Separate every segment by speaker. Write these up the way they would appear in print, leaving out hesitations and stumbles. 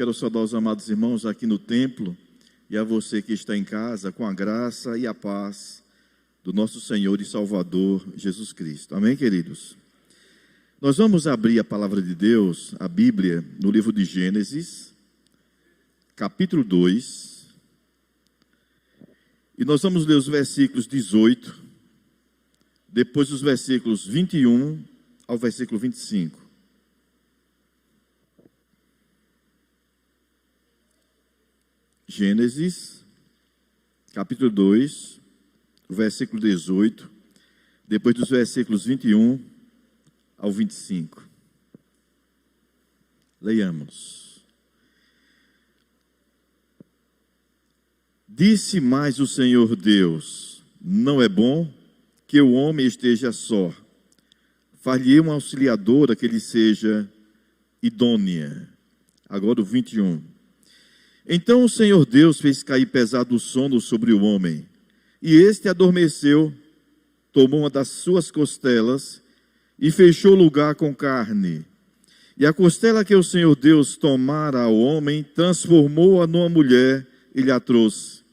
Speaker 1: quero saudar os amados irmãos aqui no templo e a você que está em casa com a graça e a paz do nosso Senhor e Salvador Jesus Cristo. Amém, queridos? Nós vamos abrir a palavra de Deus, a Bíblia, no livro de Gênesis, capítulo 2, e nós vamos ler os versículos 18, depois os versículos 21 ao versículo 25. Gênesis, capítulo 2, versículo 18, depois dos versículos 21 ao 25. Leiamos. Disse mais o Senhor Deus: não é bom que o homem esteja só. Far-lhe uma auxiliadora que lhe seja idônea. Agora o 21. Então o Senhor Deus fez cair pesado sono sobre o homem, e este adormeceu, tomou uma das suas costelas e fechou o lugar com carne. E a costela que o Senhor Deus tomara ao homem, transformou-a numa mulher e lhe a trouxe.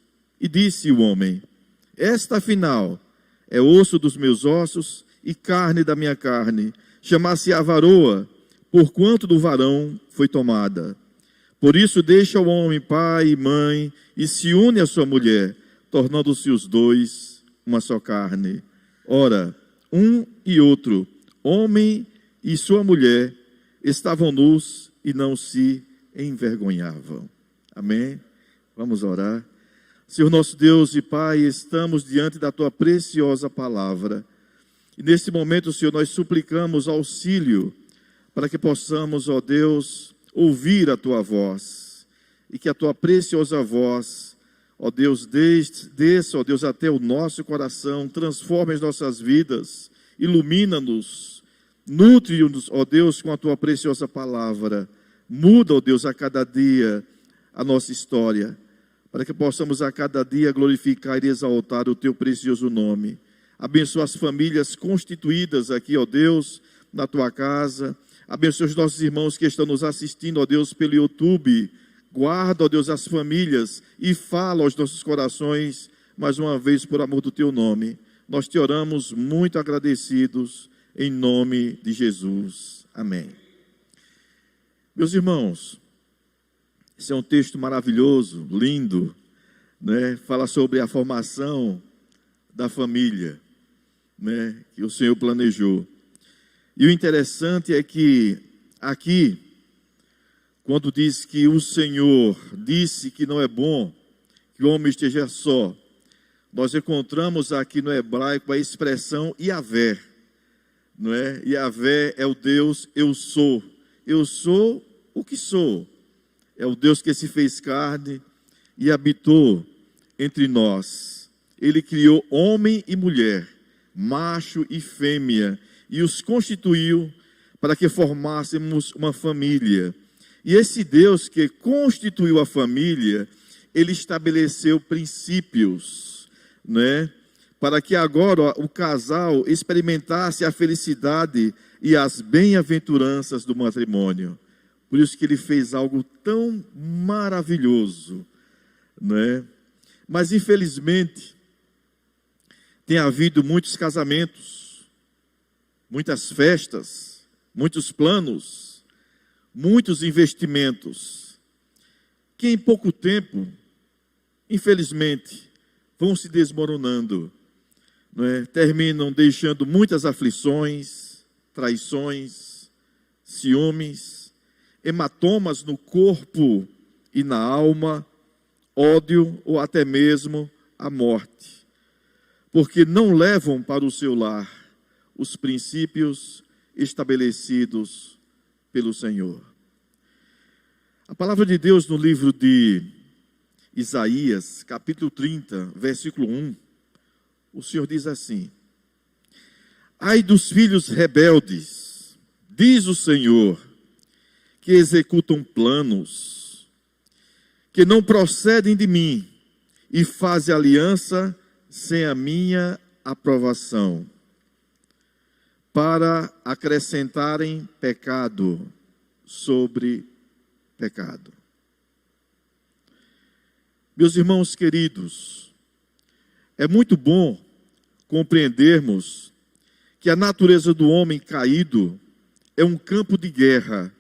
Speaker 1: E disse o homem: esta afinal é osso dos meus ossos e carne da minha carne, chamar-se-á varoa, porquanto do varão foi tomada. Por isso deixa o homem pai e mãe e se une à sua mulher, tornando-se os dois uma só carne. Ora, um e outro, homem e sua mulher, estavam nus e não se envergonhavam. Amém? Vamos orar. Senhor nosso Deus e Pai, estamos diante da Tua preciosa palavra. E nesse momento, Senhor, nós suplicamos auxílio para que possamos, ó Deus, ouvir a Tua voz, e que a Tua preciosa voz, ó Deus, desça, ó Deus, até o nosso coração, transforme as nossas vidas, ilumina-nos, nutre-nos, ó Deus, com a Tua preciosa palavra, muda, ó Deus, a cada dia a nossa história, para que possamos a cada dia glorificar e exaltar o Teu precioso nome. Abençoa as famílias constituídas aqui, ó Deus, na Tua casa. Abençoa os nossos irmãos que estão nos assistindo, ó Deus, pelo YouTube. Guarda, ó Deus, as famílias e fala aos nossos corações, mais uma vez, por amor do Teu nome. Nós Te oramos muito agradecidos, em nome de Jesus. Amém. Meus irmãos, esse é um texto maravilhoso, lindo, né? Fala sobre a formação da família, né? Que o Senhor planejou. E o interessante é que aqui, quando diz que o Senhor disse que não é bom que o homem esteja só, nós encontramos aqui no hebraico a expressão Yahvé, não é? Yahvé é o Deus eu sou o que sou, é o Deus que se fez carne e habitou entre nós. Ele criou homem e mulher, macho e fêmea, e os constituiu para que formássemos uma família. E esse Deus que constituiu a família, Ele estabeleceu princípios, né? Para que agora o casal experimentasse a felicidade e as bem-aventuranças do matrimônio. Por isso que Ele fez algo tão maravilhoso, né? Mas infelizmente, tem havido muitos casamentos, muitas festas, muitos planos, muitos investimentos, que em pouco tempo, infelizmente, vão se desmoronando, não é? Terminam deixando muitas aflições, traições, ciúmes, hematomas no corpo e na alma, ódio ou até mesmo a morte, porque não levam para o seu lar os princípios estabelecidos pelo Senhor. A palavra de Deus no livro de Isaías, capítulo 30, versículo 1, o Senhor diz assim: ai dos filhos rebeldes, diz o Senhor, que executam planos, que não procedem de mim, e fazem aliança sem a minha aprovação, para acrescentarem pecado sobre pecado. Meus irmãos queridos, é muito bom compreendermos que a natureza do homem caído é um campo de guerra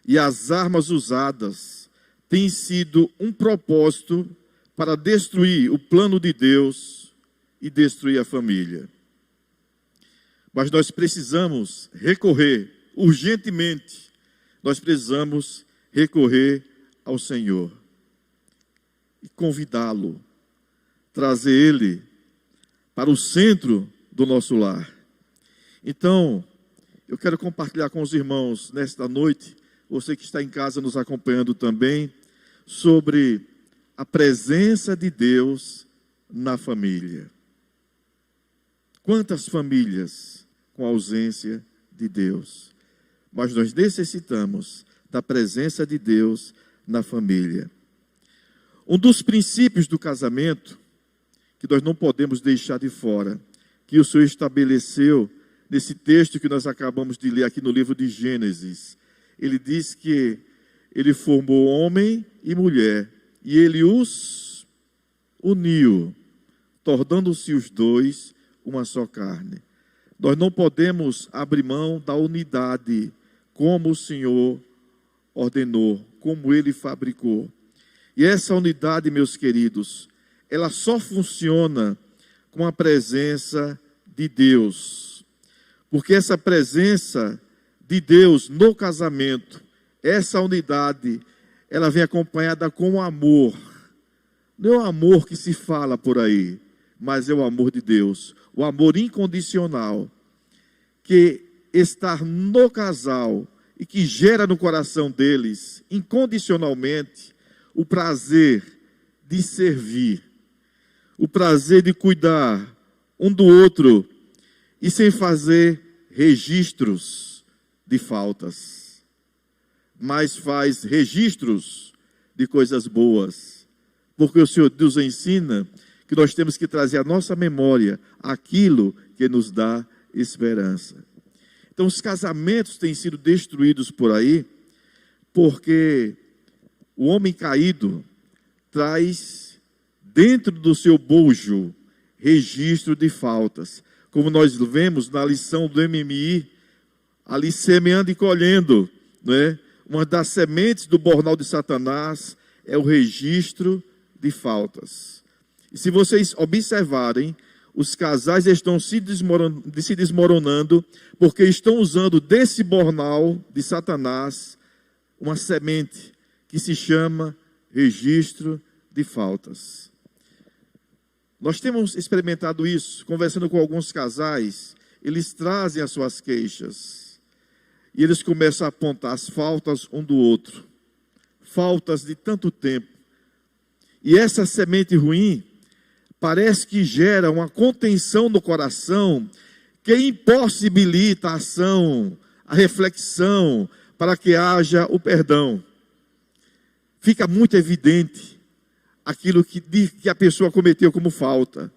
Speaker 1: e as armas usadas têm sido um propósito para destruir o plano de Deus e destruir a família. Mas nós precisamos recorrer urgentemente, nós precisamos recorrer ao Senhor e convidá-lo, trazer Ele para o centro do nosso lar. Então, eu quero compartilhar com os irmãos nesta noite, você que está em casa nos acompanhando também, sobre a presença de Deus na família. Quantas famílias com ausência de Deus? Mas nós necessitamos da presença de Deus na família. Um dos princípios do casamento, que nós não podemos deixar de fora, que o Senhor estabeleceu nesse texto que nós acabamos de ler aqui no livro de Gênesis. Ele diz que Ele formou homem e mulher, e Ele os uniu, tornando-se os dois uma só carne. Nós não podemos abrir mão da unidade, como o Senhor ordenou, como Ele fabricou. E essa unidade, meus queridos, ela só funciona com a presença de Deus. Porque essa presença de Deus no casamento, essa unidade, ela vem acompanhada com o amor. Não é o amor que se fala por aí, mas é o amor de Deus. O amor incondicional, que está no casal e que gera no coração deles, incondicionalmente, o prazer de servir, o prazer de cuidar um do outro e sem fazer registros de faltas, mas faz registros de coisas boas, porque o Senhor nos ensina que nós temos que trazer à nossa memória aquilo que nos dá esperança. Então os casamentos têm sido destruídos por aí, porque o homem caído traz dentro do seu bojo registro de faltas. Como nós vemos na lição do MMI, ali semeando e colhendo, né? Uma das sementes do bornal de Satanás é o registro de faltas. E se vocês observarem, os casais estão se desmoronando porque estão usando desse bornal de Satanás uma semente que se chama registro de faltas. Nós temos experimentado isso, conversando com alguns casais, eles trazem as suas queixas e eles começam a apontar as faltas um do outro, faltas de tanto tempo. E essa semente ruim parece que gera uma contenção no coração que impossibilita a ação, a reflexão, para que haja o perdão. Fica muito evidente aquilo que a pessoa cometeu como falta.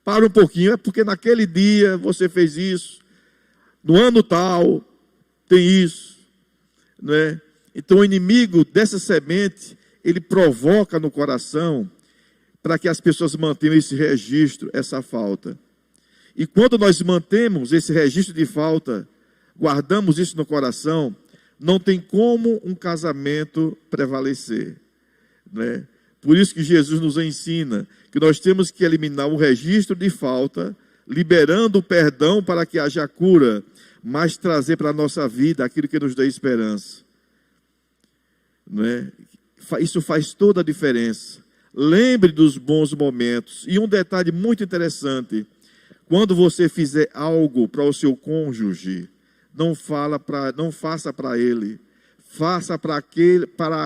Speaker 1: Para um pouquinho, é porque naquele dia você fez isso, no ano tal tem isso, não é? Então o inimigo dessa semente, ele provoca no coração para que as pessoas mantenham esse registro, essa falta. E quando nós mantemos esse registro de falta, guardamos isso no coração, não tem como um casamento prevalecer, né? Por isso que Jesus nos ensina que nós temos que eliminar o registro de falta, liberando o perdão para que haja cura, mas trazer para a nossa vida aquilo que nos dá esperança, né? Isso faz toda a diferença. Lembre dos bons momentos. E um detalhe muito interessante: quando você fizer algo para o seu cônjuge, não faça para ele, faça para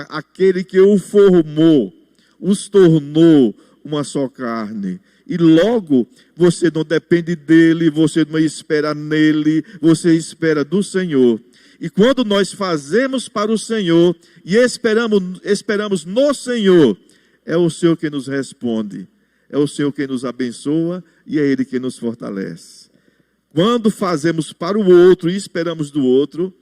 Speaker 1: aquele que o formou, os tornou uma só carne. E logo você não depende dele, você não espera nele, você espera do Senhor. E quando nós fazemos para o Senhor e esperamos no Senhor, é o Senhor que nos responde, é o Senhor que nos abençoa e é Ele que nos fortalece. Quando fazemos para o outro e esperamos do outro,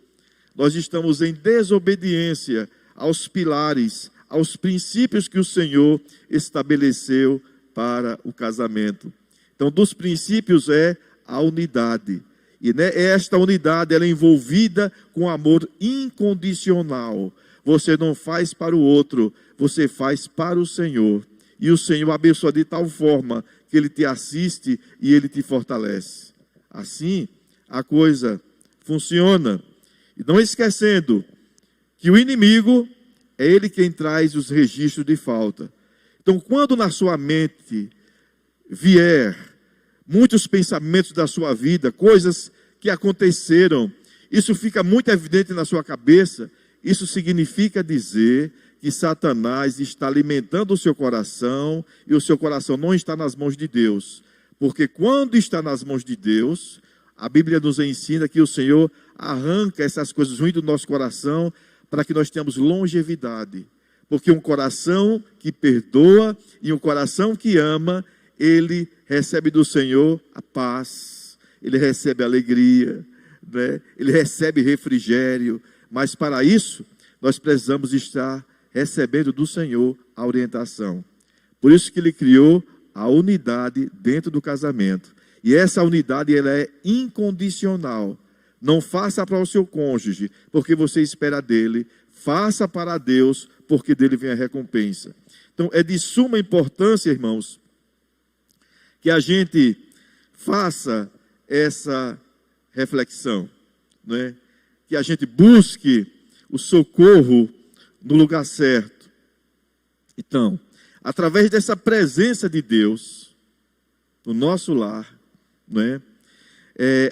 Speaker 1: nós estamos em desobediência aos pilares, aos princípios que o Senhor estabeleceu para o casamento. Então, dos princípios é a unidade. E esta unidade ela é envolvida com amor incondicional. Você não faz para o outro, você faz para o Senhor. E o Senhor abençoa de tal forma que Ele te assiste e Ele te fortalece. Assim, a coisa funciona. E não esquecendo que o inimigo é ele quem traz os registros de falta. Então, quando na sua mente vier muitos pensamentos da sua vida, coisas que aconteceram, isso fica muito evidente na sua cabeça, isso significa dizer que Satanás está alimentando o seu coração e o seu coração não está nas mãos de Deus. Porque quando está nas mãos de Deus, a Bíblia nos ensina que o Senhor arranca essas coisas ruins do nosso coração para que nós tenhamos longevidade. Porque um coração que perdoa e um coração que ama, ele recebe do Senhor a paz, ele recebe alegria, né? Ele recebe refrigério. Mas para isso, nós precisamos estar recebendo do Senhor a orientação. Por isso que Ele criou a unidade dentro do casamento. E essa unidade ela é incondicional. Não faça para o seu cônjuge, porque você espera dele. Faça para Deus, porque dele vem a recompensa. Então, é de suma importância, irmãos, que a gente faça essa reflexão, não é? Que a gente busque o socorro no lugar certo. Então, através dessa presença de Deus no nosso lar, não é?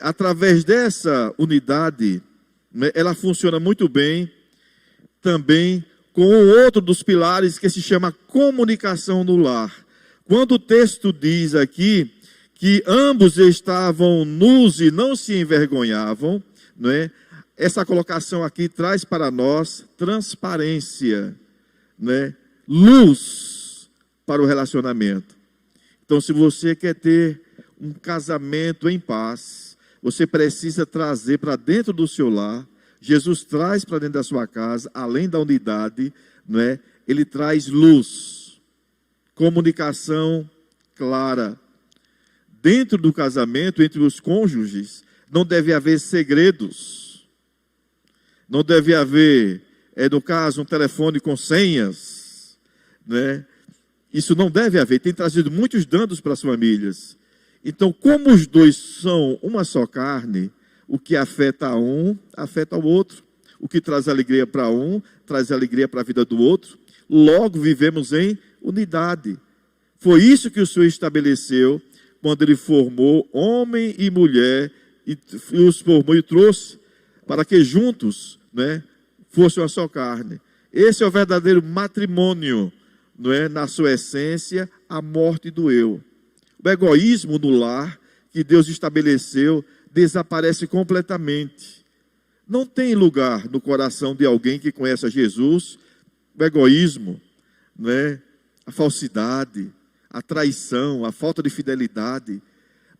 Speaker 1: Através dessa unidade, né, ela funciona muito bem também com o outro dos pilares que se chama comunicação no lar. Quando o texto diz aqui que ambos estavam nus e não se envergonhavam, não é? Essa colocação aqui traz para nós transparência, né? Luz para o relacionamento. Então, se você quer ter um casamento em paz, você precisa trazer para dentro do seu lar. Jesus traz para dentro da sua casa, além da unidade, não é? Ele traz luz, comunicação clara. Dentro do casamento, entre os cônjuges, não deve haver segredos. Não deve haver, no caso, um telefone com senhas, né? Isso não deve haver. Tem trazido muitos danos para as famílias. Então, como os dois são uma só carne, o que afeta um, afeta o outro. O que traz alegria para um, traz alegria para a vida do outro. Logo, vivemos em unidade. Foi isso que o Senhor estabeleceu quando Ele formou homem e mulher, e os formou e trouxe para que juntos, né, fossem uma só carne. Esse é o verdadeiro matrimônio, não é? Na sua essência, a morte do eu. O egoísmo no lar que Deus estabeleceu desaparece completamente. Não tem lugar no coração de alguém que conhece a Jesus o egoísmo, né? A falsidade, a traição, a falta de fidelidade.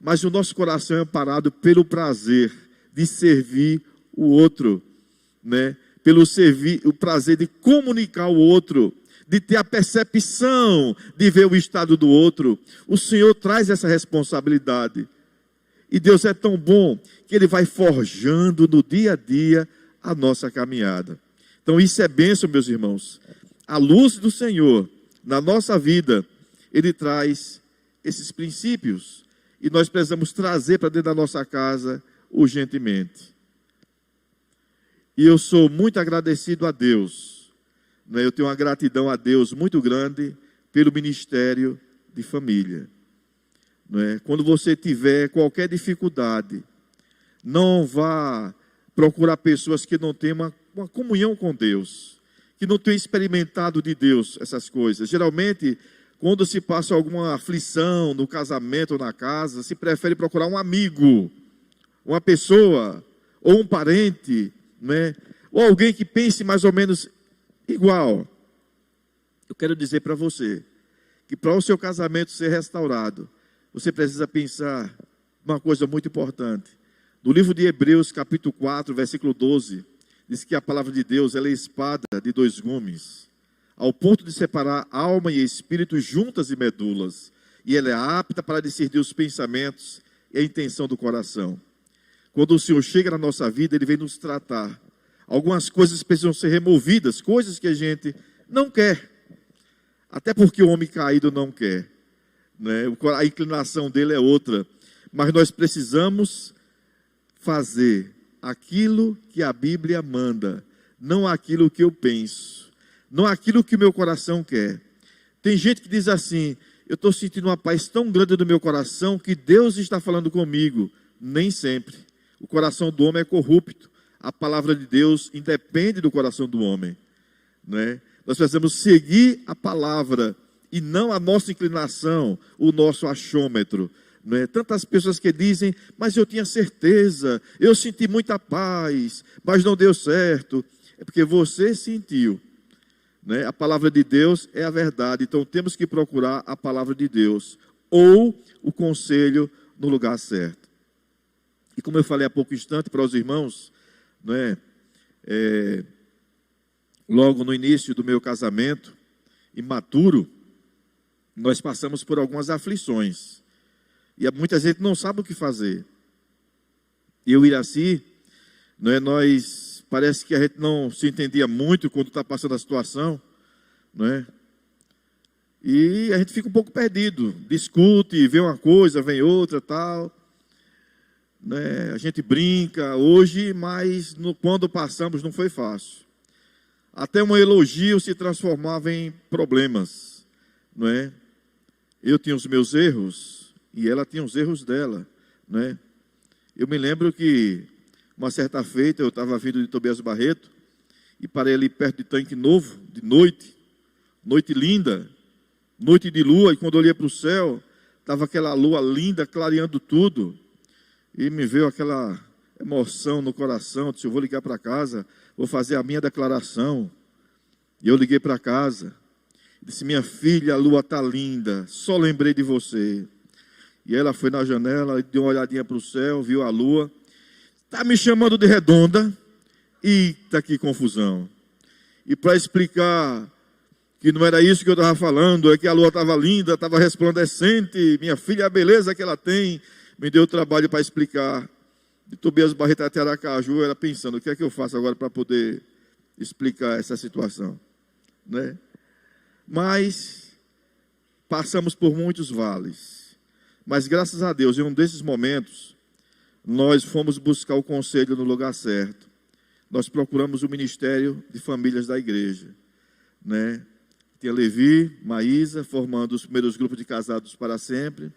Speaker 1: Mas o nosso coração é amparado pelo prazer de servir o outro, né? O prazer de comunicar o outro, de ter a percepção de ver o estado do outro. O Senhor traz essa responsabilidade. E Deus é tão bom que Ele vai forjando no dia a dia a nossa caminhada. Então isso é bênção, meus irmãos. A luz do Senhor na nossa vida, Ele traz esses princípios. E nós precisamos trazer para dentro da nossa casa urgentemente. E eu sou muito agradecido a Deus, né? Eu tenho uma gratidão a Deus muito grande pelo ministério de família, né? Quando você tiver qualquer dificuldade, não vá procurar pessoas que não têm uma comunhão com Deus, que não tenham experimentado de Deus essas coisas. Geralmente, quando se passa alguma aflição no casamento ou na casa, se prefere procurar um amigo, uma pessoa ou um parente, né? Ou alguém que pense mais ou menos igual. Eu quero dizer para você que para o seu casamento ser restaurado, você precisa pensar uma coisa muito importante. No livro de Hebreus, capítulo 4, versículo 12, diz que a palavra de Deus ela é espada de dois gumes. ao ponto de separar alma e espírito juntas e medulas, e ela é apta para discernir os pensamentos e a intenção do coração. Quando o Senhor chega na nossa vida, Ele vem nos tratar. Algumas coisas precisam ser removidas, coisas que a gente não quer, até porque o homem caído não quer, né? A inclinação dele é outra, mas nós precisamos fazer aquilo que a Bíblia manda, não aquilo que eu penso, não aquilo que o meu coração quer. Tem gente que diz assim: eu estou sentindo uma paz tão grande no meu coração que Deus está falando comigo. Nem sempre. O coração do homem é corrupto. A palavra de Deus independe do coração do homem, né? Nós precisamos seguir a palavra e não a nossa inclinação, o nosso achômetro, né? Tantas pessoas que dizem: mas eu tinha certeza, eu senti muita paz, mas não deu certo. É porque você sentiu, né? A palavra de Deus é a verdade, então temos que procurar a palavra de Deus ou o conselho no lugar certo. E como eu falei há pouco instante para os irmãos, né? Logo no início do meu casamento, imaturo, nós passamos por algumas aflições. E muita gente não sabe o que fazer. Eu e Iraci, né, nós parece que a gente não se entendia muito quando está passando a situação, né? E a gente fica um pouco perdido, discute, vê uma coisa, vem outra, tal, né? A gente brinca hoje, mas quando passamos não foi fácil. Até um elogio se transformava em problemas, não é? Eu tinha os meus erros e ela tinha os erros dela, né? Eu me lembro que uma certa feita eu estava vindo de Tobias Barreto e parei ali perto de Tanque Novo, de noite, noite linda, noite de lua, e quando eu olhei para o céu, estava aquela lua linda clareando tudo, e me veio aquela emoção no coração. Eu disse: eu vou ligar para casa, vou fazer a minha declaração. E eu liguei para casa, disse: minha filha, a lua está linda, só lembrei de você. E ela foi na janela, deu uma olhadinha para o céu, viu a lua, está me chamando de redonda. Eita, que confusão. E para explicar que não era isso que eu estava falando, é que a lua estava linda, estava resplandecente, minha filha, a beleza que ela tem, me deu trabalho para explicar. De Tobias Barreto até Aracaju, ela pensando: o que é que eu faço agora para poder explicar essa situação, né? Mas passamos por muitos vales, mas graças a Deus, em um desses momentos, nós fomos buscar o conselho no lugar certo. Nós procuramos o Ministério de Famílias da igreja, né? Tinha Levi, Maísa, formando os primeiros grupos de casados para sempre,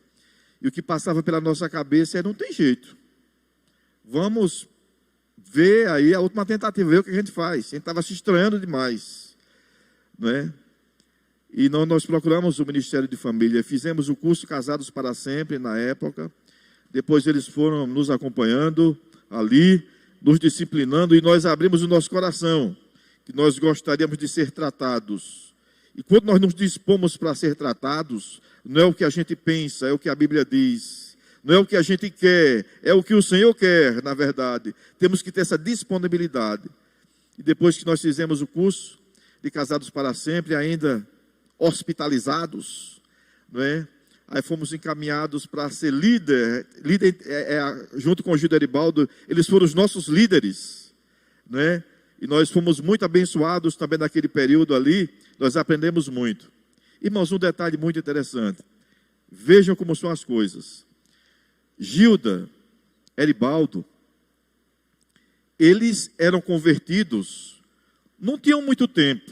Speaker 1: e o que passava pela nossa cabeça é: não tem jeito, vamos ver aí a última tentativa, ver o que a gente faz. A gente estava se estranhando demais, né? E nós procuramos o Ministério de Família, fizemos o curso Casados para Sempre na época. Depois eles foram nos acompanhando ali, nos disciplinando, e nós abrimos o nosso coração, que nós gostaríamos de ser tratados. E quando nós nos dispomos para ser tratados, não é o que a gente pensa, é o que a Bíblia diz. Não é o que a gente quer, é o que o Senhor quer, na verdade. Temos que ter essa disponibilidade. E depois que nós fizemos o curso de Casados para Sempre, ainda hospitalizados, não é? Aí fomos encaminhados para ser líder junto com o Gil Deribaldo, eles foram os nossos líderes, né? E nós fomos muito abençoados também naquele período ali, nós aprendemos muito. Irmãos, um detalhe muito interessante, vejam como são as coisas. Gilda, Eribaldo, eles eram convertidos, não tinham muito tempo.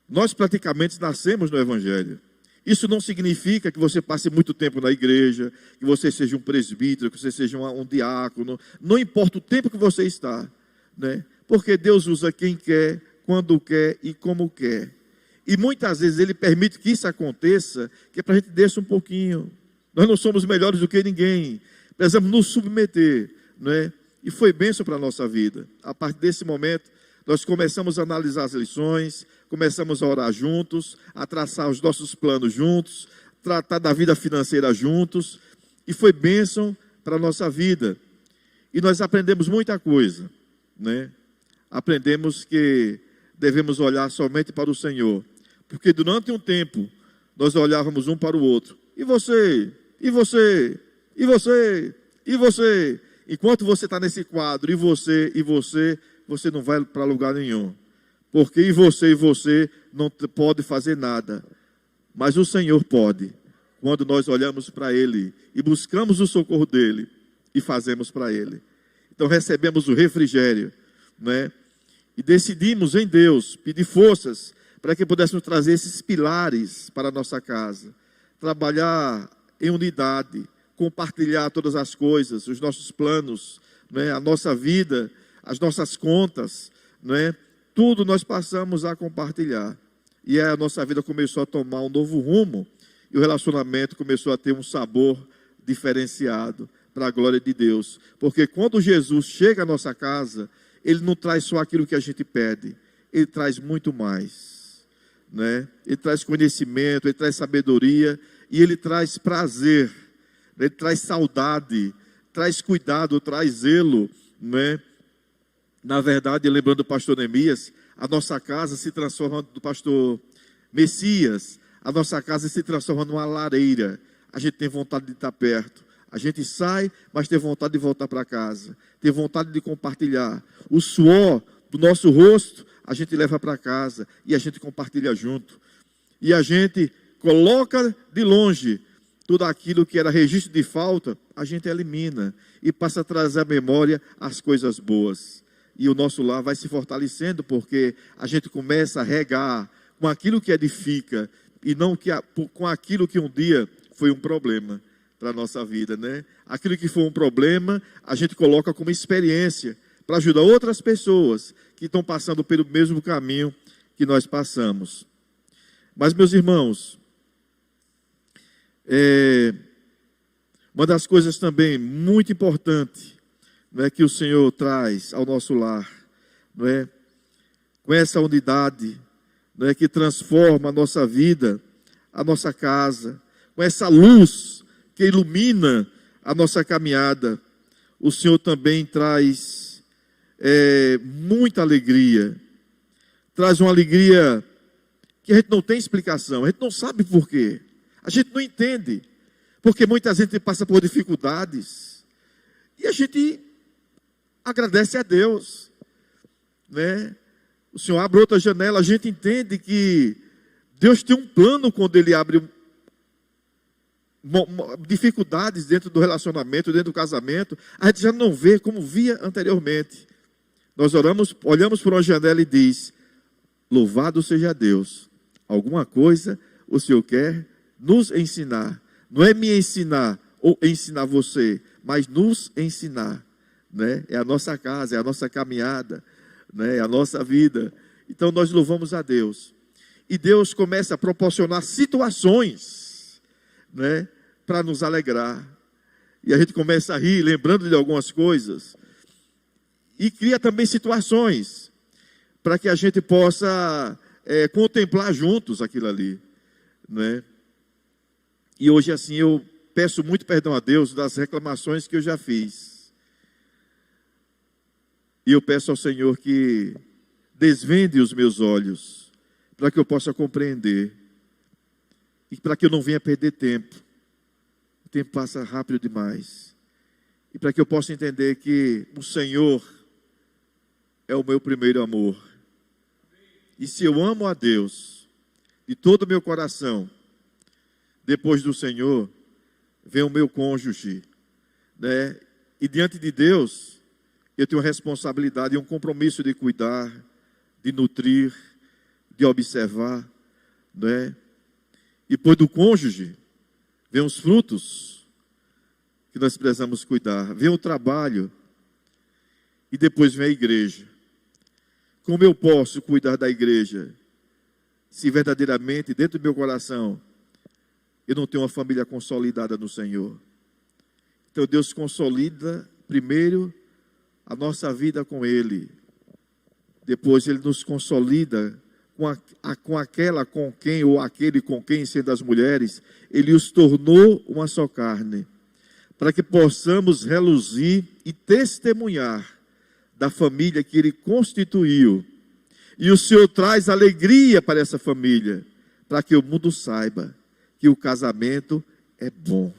Speaker 1: Nós praticamente nascemos no Evangelho. Isso não significa que você passe muito tempo na igreja, que você seja um presbítero, que você seja um diácono. Não importa o tempo que você está, né? Porque Deus usa quem quer, quando quer e como quer. E muitas vezes Ele permite que isso aconteça, que é para a gente descer um pouquinho. Nós não somos melhores do que ninguém, precisamos nos submeter, né? E foi bênção para a nossa vida. A partir desse momento, nós começamos a analisar as lições, começamos a orar juntos, a traçar os nossos planos juntos, tratar da vida financeira juntos, e foi bênção para a nossa vida. E nós aprendemos muita coisa, né? Aprendemos que devemos olhar somente para o Senhor. Porque durante um tempo, nós olhávamos um para o outro. E você? E você? E você? E você? Enquanto você está nesse quadro, e você, você não vai para lugar nenhum. Porque e você não pode fazer nada. Mas o Senhor pode. Quando nós olhamos para Ele e buscamos o socorro dEle e fazemos para Ele. Então recebemos o refrigério, né? E decidimos em Deus pedir forças para que pudéssemos trazer esses pilares para a nossa casa. Trabalhar em unidade, compartilhar todas as coisas, os nossos planos, né? A nossa vida, as nossas contas, né? Tudo nós passamos a compartilhar. E a nossa vida começou a tomar um novo rumo. E o relacionamento começou a ter um sabor diferenciado para a glória de Deus. Porque quando Jesus chega à nossa casa, Ele não traz só aquilo que a gente pede. Ele traz muito mais, né? Ele traz conhecimento, Ele traz sabedoria e Ele traz prazer. Ele traz saudade, traz cuidado, traz zelo, né? Na verdade, lembrando do pastor Neemias, a nossa casa se transforma do pastor Messias, a nossa casa se transforma numa lareira. A gente tem vontade de estar perto. A gente sai, mas tem vontade de voltar para casa. Tem vontade de compartilhar. O suor do nosso rosto, a gente leva para casa e a gente compartilha junto. E a gente coloca de longe tudo aquilo que era registro de falta, a gente elimina e passa a trazer à memória as coisas boas. E o nosso lar vai se fortalecendo porque a gente começa a regar com aquilo que edifica e não com aquilo que um dia foi um problema para a nossa vida, né? Aquilo que foi um problema, a gente coloca como experiência para ajudar outras pessoas que estão passando pelo mesmo caminho que nós passamos. Mas, meus irmãos, uma das coisas também muito importante, não é, que o Senhor traz ao nosso lar, não é, com essa unidade, não é, que transforma a nossa vida, a nossa casa, com essa luz que ilumina a nossa caminhada, o Senhor também traz muita alegria, traz uma alegria que a gente não tem explicação, a gente não sabe por quê, a gente não entende, porque muita gente passa por dificuldades, e a gente agradece a Deus, né? O Senhor abre outra janela, a gente entende que Deus tem um plano quando Ele abre dificuldades dentro do relacionamento, dentro do casamento, a gente já não vê como via anteriormente. Nós olhamos por uma janela e diz: louvado seja Deus, alguma coisa o Senhor quer nos ensinar. Não é me ensinar ou ensinar você, mas nos ensinar, né? É a nossa casa, é a nossa caminhada, né? É a nossa vida. Então nós louvamos a Deus. E Deus começa a proporcionar situações, né, para nos alegrar. E a gente começa a rir, lembrando de algumas coisas. E cria também situações para que a gente possa contemplar juntos aquilo ali, né? E hoje, assim, eu peço muito perdão a Deus das reclamações que eu já fiz. E eu peço ao Senhor que desvende os meus olhos, para que eu possa compreender. E para que eu não venha perder tempo. O tempo passa rápido demais. E para que eu possa entender que o Senhor é o meu primeiro amor. E se eu amo a Deus de todo o meu coração, depois do Senhor, vem o meu cônjuge, né? E diante de Deus, eu tenho uma responsabilidade e um compromisso de cuidar, de nutrir, de observar, né? E depois do cônjuge, vem os frutos que nós precisamos cuidar, vem o trabalho, e depois vem a igreja. Como eu posso cuidar da igreja, se verdadeiramente dentro do meu coração eu não tenho uma família consolidada no Senhor? Então Deus consolida primeiro a nossa vida com Ele, depois Ele nos consolida com aquela com quem, ou aquele com quem, sendo as mulheres, Ele os tornou uma só carne, para que possamos reluzir e testemunhar da família que Ele constituiu. E o Senhor traz alegria para essa família, para que o mundo saiba que o casamento é bom.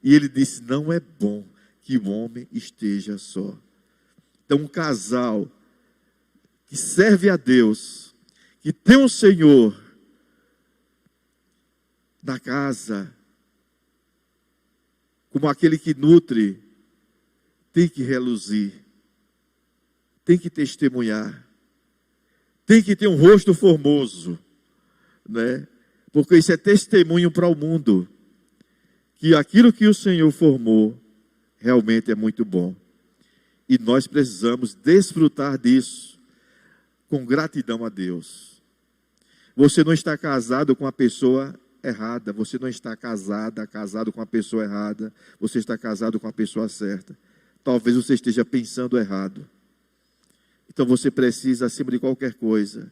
Speaker 1: E ele disse, não é bom que o homem esteja só. Então um casal que serve a Deus, que tem o Senhor na casa, como aquele que nutre, tem que reluzir, tem que testemunhar, tem que ter um rosto formoso, né? Porque isso é testemunho para o mundo, que aquilo que o Senhor formou realmente é muito bom. E nós precisamos desfrutar disso com gratidão a Deus. Você não está casado com a pessoa errada, você não está casado com a pessoa errada, você está casado com a pessoa certa. Talvez você esteja pensando errado. Então você precisa, acima de qualquer coisa,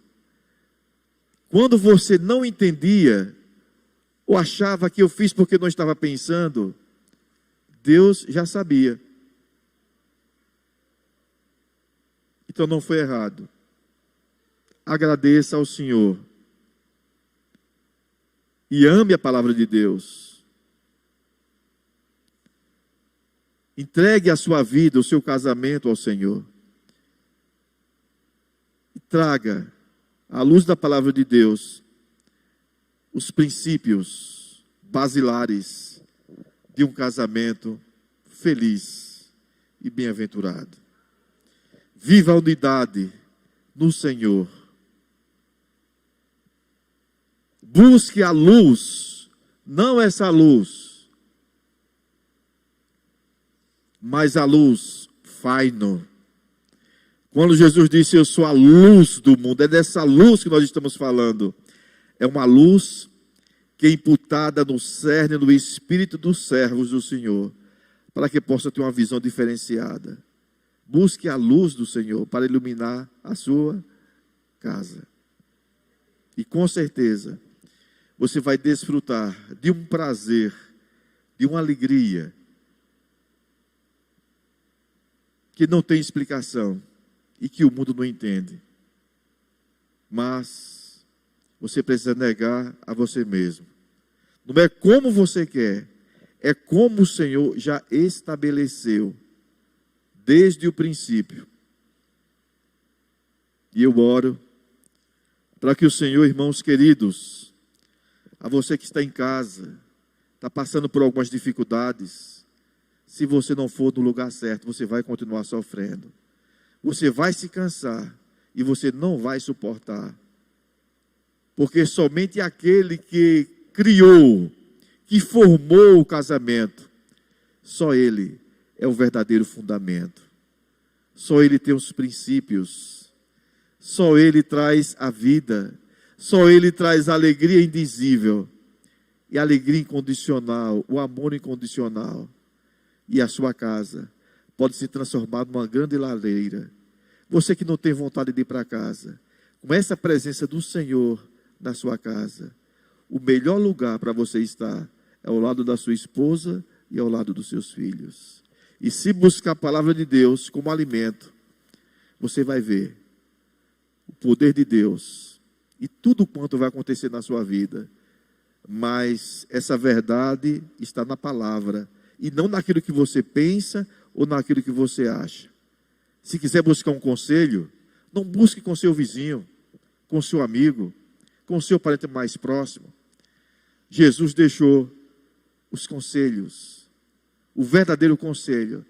Speaker 1: quando você não entendia, ou achava que eu fiz porque não estava pensando, Deus já sabia. Então não foi errado. Agradeça ao Senhor. E ame a palavra de Deus. Entregue a sua vida, o seu casamento ao Senhor. E traga, à luz da palavra de Deus, os princípios basilares de um casamento feliz e bem-aventurado. Viva a unidade no Senhor. Busque a luz, não essa luz, mas a luz faino. Quando Jesus disse, eu sou a luz do mundo, é dessa luz que nós estamos falando. É uma luz que é imputada no cerne, no espírito dos servos do Senhor, para que possa ter uma visão diferenciada. Busque a luz do Senhor para iluminar a sua casa. E com certeza, você vai desfrutar de um prazer, de uma alegria, que não tem explicação e que o mundo não entende. Mas você precisa negar a você mesmo. Não é como você quer, é como o Senhor já estabeleceu desde o princípio. E eu oro para que o Senhor, irmãos queridos, a você que está em casa, está passando por algumas dificuldades, se você não for no lugar certo, você vai continuar sofrendo. Você vai se cansar e você não vai suportar. Porque somente aquele que criou, que formou o casamento, só ele é o verdadeiro fundamento. Só ele tem os princípios. Só ele traz a vida. Só ele traz a alegria indizível. E a alegria incondicional, o amor incondicional. E a sua casa pode se transformar numa grande lareira. Você que não tem vontade de ir para casa, com essa presença do Senhor na sua casa, o melhor lugar para você estar é ao lado da sua esposa e ao lado dos seus filhos. E se buscar a palavra de Deus como alimento, você vai ver o poder de Deus e tudo quanto vai acontecer na sua vida. Mas essa verdade está na palavra e não naquilo que você pensa ou naquilo que você acha. Se quiser buscar um conselho, não busque com seu vizinho, com seu amigo, com seu parente mais próximo. Jesus deixou os conselhos, o verdadeiro conselho,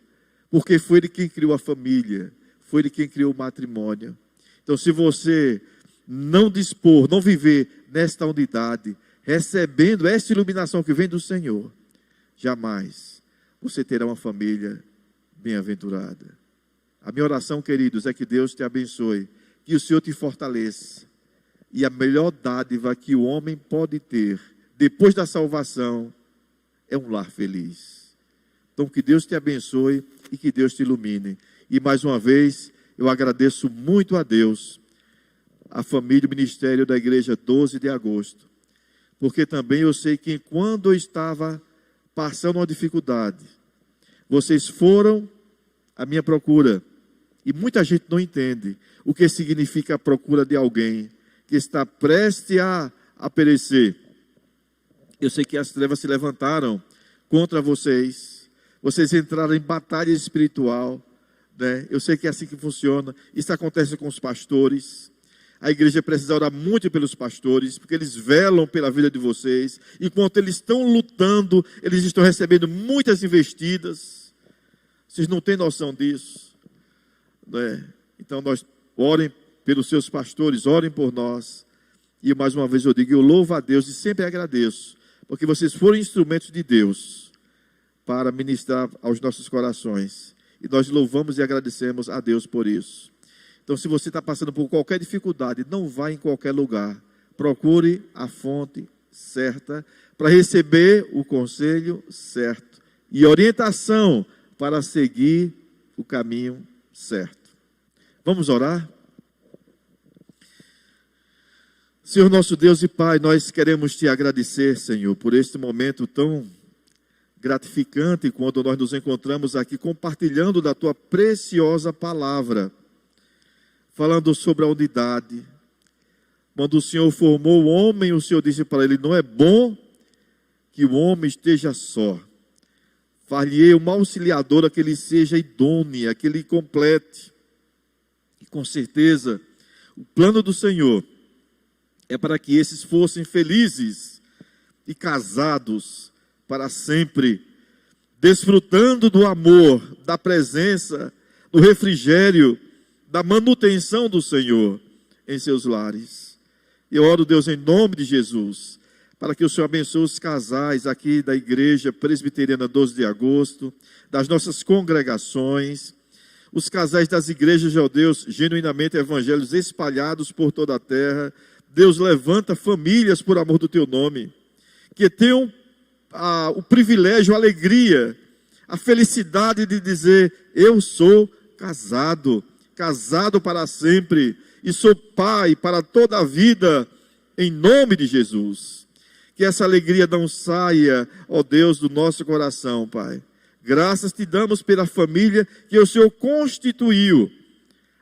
Speaker 1: porque foi Ele quem criou a família, foi Ele quem criou o matrimônio. Então, se você não dispor, não viver nesta unidade, recebendo essa iluminação que vem do Senhor, jamais você terá uma família bem-aventurada. A minha oração, queridos, é que Deus te abençoe, que o Senhor te fortaleça. E a melhor dádiva que o homem pode ter, depois da salvação, é um lar feliz. Então, que Deus te abençoe e que Deus te ilumine. E mais uma vez, eu agradeço muito a Deus, a família e o ministério da igreja 12 de agosto. Porque também eu sei que quando eu estava passando uma dificuldade, vocês foram à minha procura. E muita gente não entende. o que significa a procura de alguém que está prestes a perecer. Eu sei que as trevas se levantaram contra vocês. Vocês entraram em batalha espiritual, né? Eu sei que é assim que funciona. Isso acontece com os pastores. A igreja precisa orar muito pelos pastores, porque eles velam pela vida de vocês. Enquanto eles estão lutando, eles estão recebendo muitas investidas. Vocês não têm noção disso, né? Então, orem pelos seus pastores, orem por nós. E mais uma vez eu digo, eu louvo a Deus e sempre agradeço, porque vocês foram instrumentos de Deus para ministrar aos nossos corações. E nós louvamos e agradecemos a Deus por isso. Então, se você está passando por qualquer dificuldade, não vá em qualquer lugar. Procure a fonte certa para receber o conselho certo e orientação para seguir o caminho certo. Vamos orar? Senhor nosso Deus e Pai, nós queremos te agradecer, Senhor, por este momento tão gratificante quando nós nos encontramos aqui compartilhando da tua preciosa palavra, falando sobre a unidade. Quando o Senhor formou o homem, o Senhor disse para ele, não é bom que o homem esteja só. Far-lhe-ei uma auxiliadora que ele seja idônea, que ele complete. E com certeza, o plano do Senhor é para que esses fossem felizes e casados para sempre, desfrutando do amor, da presença, do refrigério, da manutenção do Senhor em seus lares. Eu oro, Deus, em nome de Jesus, para que o Senhor abençoe os casais aqui da Igreja Presbiteriana 12 de Agosto, das nossas congregações, os casais das igrejas, ó Deus, genuinamente evangélicos espalhados por toda a terra. Deus, levanta famílias por amor do teu nome, que tenham o privilégio, a alegria, a felicidade de dizer, eu sou casado para sempre, e sou pai para toda a vida, em nome de Jesus. Que essa alegria não saia, ó Deus, do nosso coração, Pai. Graças te damos pela família que o Senhor constituiu,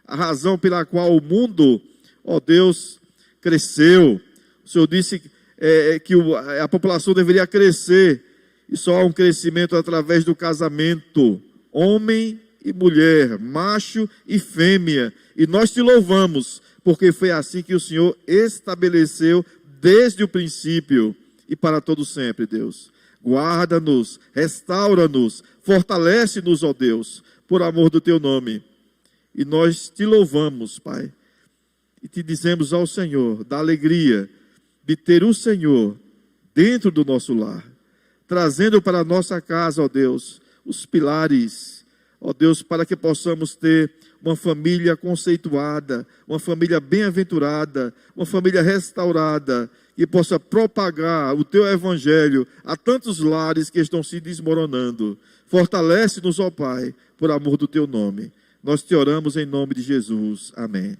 Speaker 1: a razão pela qual o mundo, ó Deus, cresceu. O Senhor disse que a população deveria crescer, e só há um crescimento através do casamento, homem e mulher, macho e fêmea, e nós te louvamos, porque foi assim que o Senhor estabeleceu desde o princípio, e para todo sempre, Deus. Guarda-nos, restaura-nos, fortalece-nos, ó Deus, por amor do teu nome, e nós te louvamos, Pai, e te dizemos ao Senhor, da alegria de ter o Senhor dentro do nosso lar, trazendo para a nossa casa, ó Deus, os pilares, ó Deus, para que possamos ter uma família conceituada, uma família bem-aventurada, uma família restaurada, que possa propagar o teu evangelho a tantos lares que estão se desmoronando. Fortalece-nos, ó Pai, por amor do teu nome. Nós te oramos em nome de Jesus. Amém.